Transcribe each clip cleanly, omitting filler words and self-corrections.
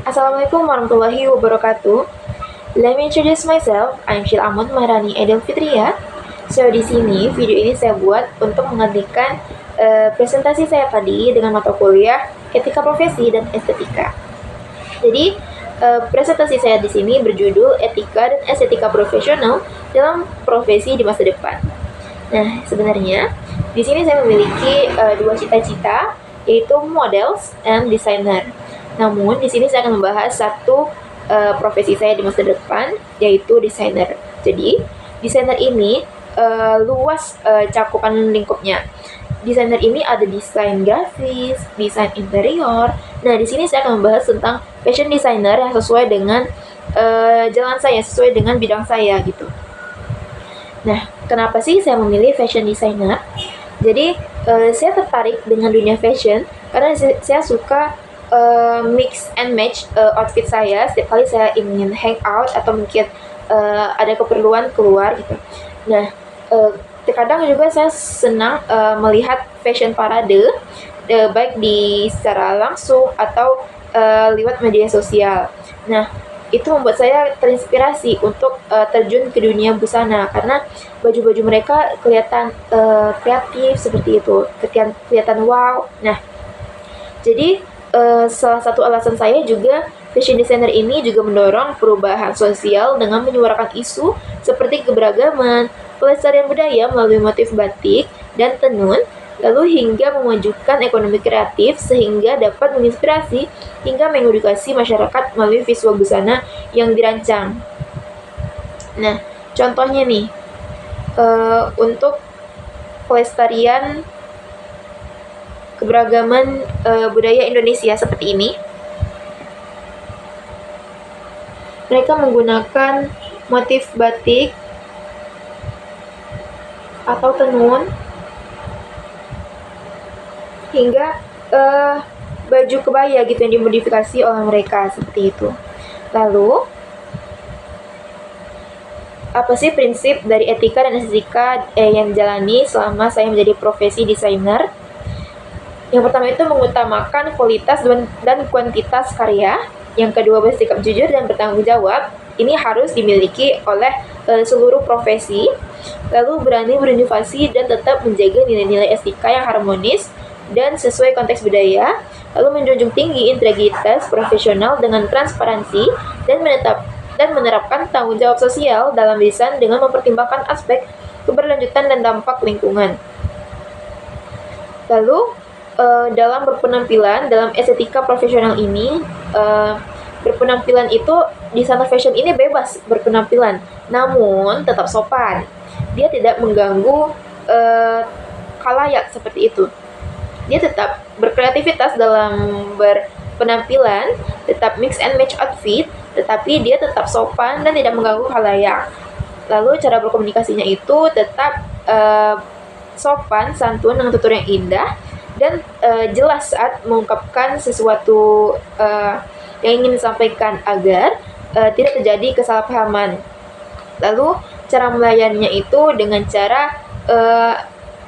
Assalamualaikum warahmatullahi wabarakatuh. Let me introduce myself. I'm Syil Amon Maharani Edel Fitria. So di sini video ini saya buat untuk menggantikan presentasi saya tadi dengan mata kuliah Etika Profesi dan Estetika. Jadi presentasi saya di sini berjudul Etika dan Estetika Profesional dalam Profesi di Masa Depan. Nah, sebenarnya di sini saya memiliki dua cita-cita, yaitu models and designer. Namun di sini saya akan membahas satu profesi saya di masa depan, yaitu desainer. Jadi desainer ini luas cakupan lingkupnya. Desainer ini ada desain grafis, desain interior. Nah, di sini saya akan membahas tentang fashion designer yang sesuai dengan jalan saya, sesuai dengan bidang saya gitu. Nah, kenapa sih saya memilih fashion designer? Jadi saya tertarik dengan dunia fashion karena saya suka mix and match outfit saya setiap kali saya ingin hangout atau mungkin ada keperluan keluar gitu. Nah, terkadang juga saya senang melihat fashion parade baik di secara langsung atau lewat media sosial. Nah, itu membuat saya terinspirasi untuk terjun ke dunia busana karena baju-baju mereka kelihatan kreatif seperti itu, kelihatan wow. Nah, jadi salah satu alasan saya juga fashion designer ini juga mendorong perubahan sosial dengan menyuarakan isu seperti keberagaman, pelestarian budaya melalui motif batik dan tenun, lalu hingga memajukan ekonomi kreatif sehingga dapat menginspirasi hingga mengedukasi masyarakat melalui visual busana yang dirancang. Nah, contohnya nih, untuk pelestarian keberagaman budaya Indonesia seperti ini, mereka menggunakan motif batik atau tenun hingga baju kebaya gitu yang dimodifikasi oleh mereka seperti itu. Lalu apa sih prinsip dari etika dan estetika yang dijalani selama saya menjadi profesi desainer? Yang pertama itu mengutamakan kualitas dan kuantitas karya. Yang kedua bersikap jujur dan bertanggung jawab. Ini harus dimiliki oleh seluruh profesi. Lalu berani berinovasi dan tetap menjaga nilai-nilai etika yang harmonis dan sesuai konteks budaya. Lalu menjunjung tinggi integritas profesional dengan transparansi dan menerapkan tanggung jawab sosial dalam desain dengan mempertimbangkan aspek keberlanjutan dan dampak lingkungan. Lalu dalam berpenampilan, dalam estetika profesional ini, berpenampilan itu desainer fashion ini bebas berpenampilan, namun tetap sopan. Dia tidak mengganggu khalayak seperti itu. Dia tetap berkreativitas dalam berpenampilan, tetap mix and match outfit, tetapi dia tetap sopan dan tidak mengganggu khalayak. Lalu cara berkomunikasinya itu tetap sopan, santun dengan tutur yang indah, dan jelas saat mengungkapkan sesuatu yang ingin disampaikan agar tidak terjadi kesalahpahaman. Lalu cara melayaninya itu dengan cara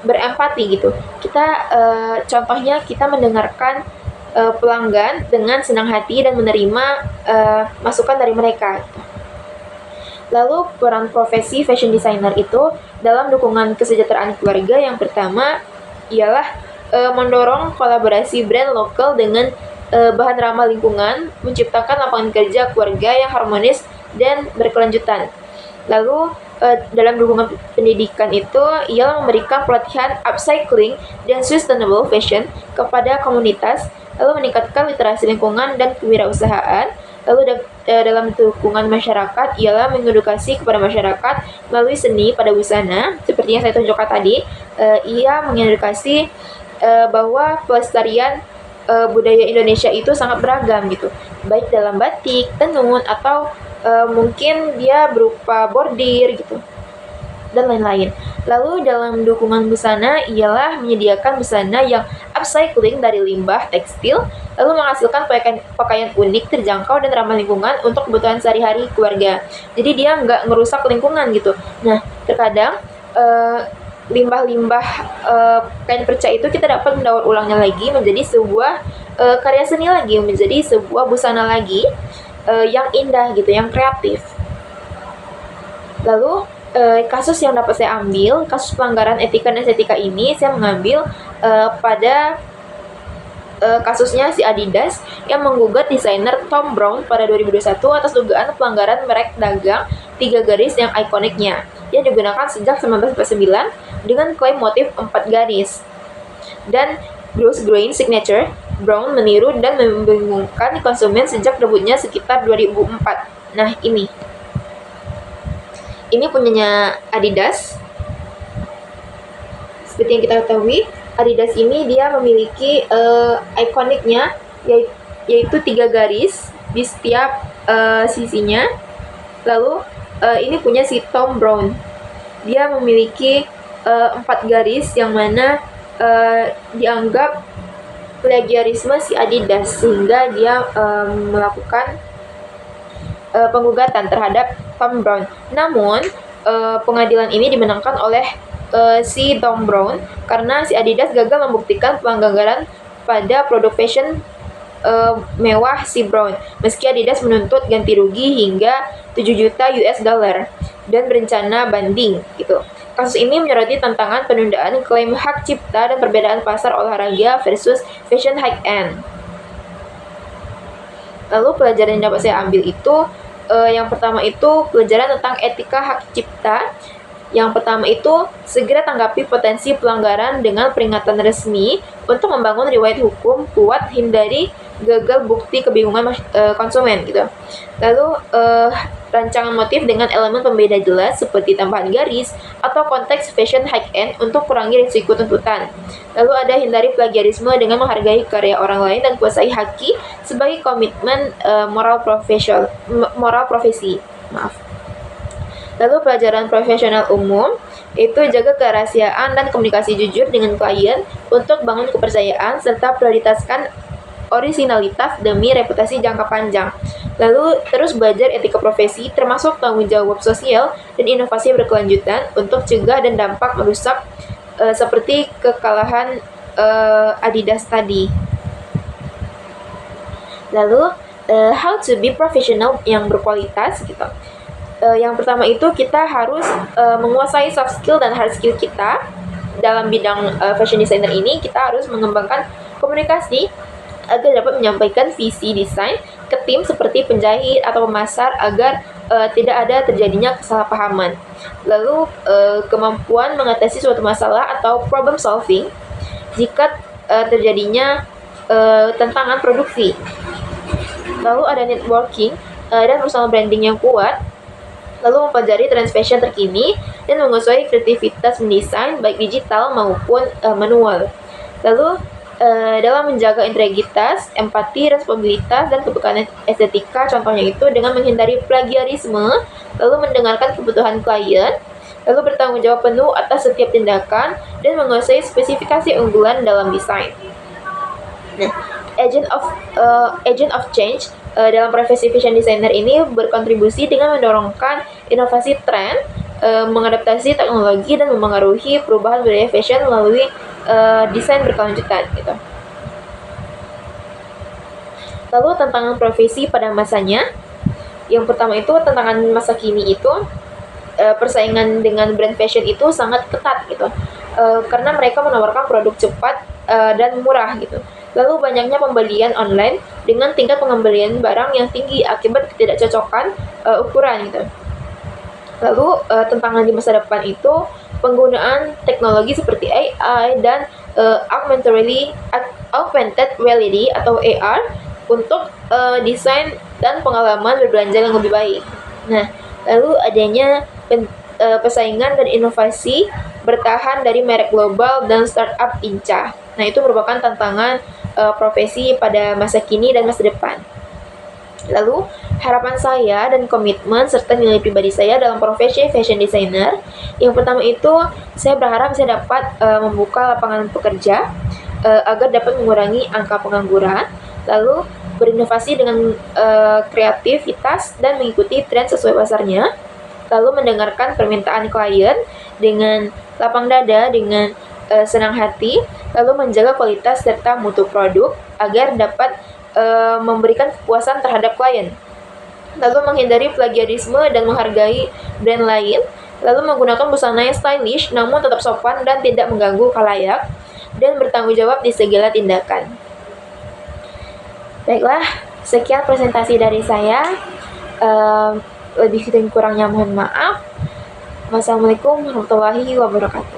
berempati gitu. Contohnya kita mendengarkan pelanggan dengan senang hati dan menerima masukan dari mereka. Lalu peran profesi fashion designer itu dalam dukungan kesejahteraan keluarga yang pertama ialah mendorong kolaborasi brand lokal dengan bahan ramah lingkungan, menciptakan lapangan kerja keluarga yang harmonis dan berkelanjutan. Lalu dalam dukungan pendidikan itu ialah memberikan pelatihan upcycling dan sustainable fashion kepada komunitas, lalu meningkatkan literasi lingkungan dan kewirausahaan. Lalu dalam dukungan masyarakat ialah mengedukasi kepada masyarakat melalui seni pada busana, seperti yang saya tunjukkan tadi. Ia mengedukasi bahwa pelestarian budaya Indonesia itu sangat beragam gitu, baik dalam batik, tenun, atau mungkin dia berupa bordir gitu, dan lain-lain. Lalu dalam dukungan busana ialah menyediakan busana yang upcycling dari limbah tekstil, lalu menghasilkan pakaian unik, terjangkau, dan ramah lingkungan untuk kebutuhan sehari-hari keluarga. Jadi dia nggak ngerusak lingkungan gitu. Nah, terkadang limbah-limbah kain perca itu kita dapat mendaur ulangnya lagi menjadi sebuah karya seni lagi, menjadi sebuah busana lagi yang indah gitu, yang kreatif. Lalu kasus yang dapat saya ambil, kasus pelanggaran etika dan estetika ini saya mengambil pada kasusnya si Adidas yang menggugat desainer Thom Browne pada 2021 atas dugaan pelanggaran merek dagang 3 garis yang ikoniknya yang digunakan sejak 1949 dengan klaim motif 4 garis. Dan Bruce Grain Signature, Browne meniru dan membingungkan konsumen sejak debutnya sekitar 2004. Nah, ini punyanya Adidas. Seperti yang kita ketahui, Adidas ini dia memiliki ikoniknya, yaitu 3 garis di setiap sisinya. Lalu ini punya si Thom Browne, dia memiliki 4 garis yang mana dianggap plagiarisme si Adidas, sehingga dia melakukan penggugatan terhadap Thom Browne. Namun pengadilan ini dimenangkan oleh si Thom Browne karena si Adidas gagal membuktikan pelanggaran pada produk fashion mewah si Browne, meski Adidas menuntut ganti rugi hingga 7 juta US dollar dan berencana banding gitu. Kasus ini menyoroti tantangan penundaan klaim hak cipta dan perbedaan pasar olahraga versus fashion high-end. Lalu pelajaran yang dapat saya ambil itu yang pertama itu pelajaran tentang etika hak cipta. Yang pertama itu segera tanggapi potensi pelanggaran dengan peringatan resmi untuk membangun riwayat hukum kuat, hindari gagal bukti kebingungan konsumen gitu. Lalu rancangan motif dengan elemen pembeda jelas seperti tambahan garis atau konteks fashion high-end untuk kurangi risiko tuntutan. Lalu ada hindari plagiarisme dengan menghargai karya orang lain dan kuasai haki sebagai komitmen moral profesi. Lalu pelajaran profesional umum itu jaga kerahasiaan dan komunikasi jujur dengan klien untuk bangun kepercayaan serta prioritaskan orisinalitas demi reputasi jangka panjang. Lalu terus belajar etika profesi termasuk tanggung jawab sosial dan inovasi berkelanjutan untuk cegah dan dampak merusak seperti kekalahan Adidas tadi. Lalu how to be professional yang berkualitas gitu. Yang pertama itu kita harus menguasai soft skill dan hard skill kita. Dalam bidang fashion designer ini kita harus mengembangkan komunikasi agar dapat menyampaikan visi desain ke tim seperti penjahit atau pemasar agar tidak ada terjadinya kesalahpahaman. Lalu kemampuan mengatasi suatu masalah atau problem solving jika terjadinya tantangan produksi. Lalu ada networking dan personal branding yang kuat. Lalu mempelajari trend fashion terkini dan menguasai kreativitas mendesain baik digital maupun manual. Lalu dalam menjaga integritas, empati, responsabilitas, dan kepekaan estetika, contohnya itu dengan menghindari plagiarisme, lalu mendengarkan kebutuhan klien, lalu bertanggung jawab penuh atas setiap tindakan, dan menguasai spesifikasi unggulan dalam desain. Nah, agent of change dalam profesi fashion designer ini berkontribusi dengan mendorongkan inovasi tren, mengadaptasi teknologi dan memengaruhi perubahan budaya fashion melalui desain berkelanjutan gitu. Lalu tantangan profesi pada masanya, yang pertama itu tantangan masa kini itu persaingan dengan brand fashion itu sangat ketat gitu, karena mereka menawarkan produk cepat dan murah gitu. Lalu banyaknya pembelian online dengan tingkat pengembalian barang yang tinggi akibat ketidakcocokan ukuran gitu. Lalu tantangan di masa depan itu penggunaan teknologi seperti AI dan augmented reality atau AR untuk desain dan pengalaman berbelanja yang lebih baik. Nah, lalu adanya persaingan dan inovasi bertahan dari merek global dan startup lincah. Nah, itu merupakan tantangan profesi pada masa kini dan masa depan. Lalu, harapan saya dan komitmen serta nilai pribadi saya dalam profesi fashion designer, yang pertama itu saya berharap saya dapat membuka lapangan pekerja agar dapat mengurangi angka pengangguran, lalu berinovasi dengan kreativitas dan mengikuti tren sesuai pasarnya, lalu mendengarkan permintaan klien dengan lapang dada, dengan senang hati, lalu menjaga kualitas serta mutu produk, agar dapat memberikan kepuasan terhadap klien. Lalu menghindari plagiarisme dan menghargai brand lain. Lalu menggunakan busana yang stylish namun tetap sopan dan tidak mengganggu khalayak, dan bertanggung jawab di segala tindakan. Baiklah, sekian presentasi dari saya. Lebih dan kurangnya mohon maaf. Wassalamualaikum warahmatullahi wabarakatuh.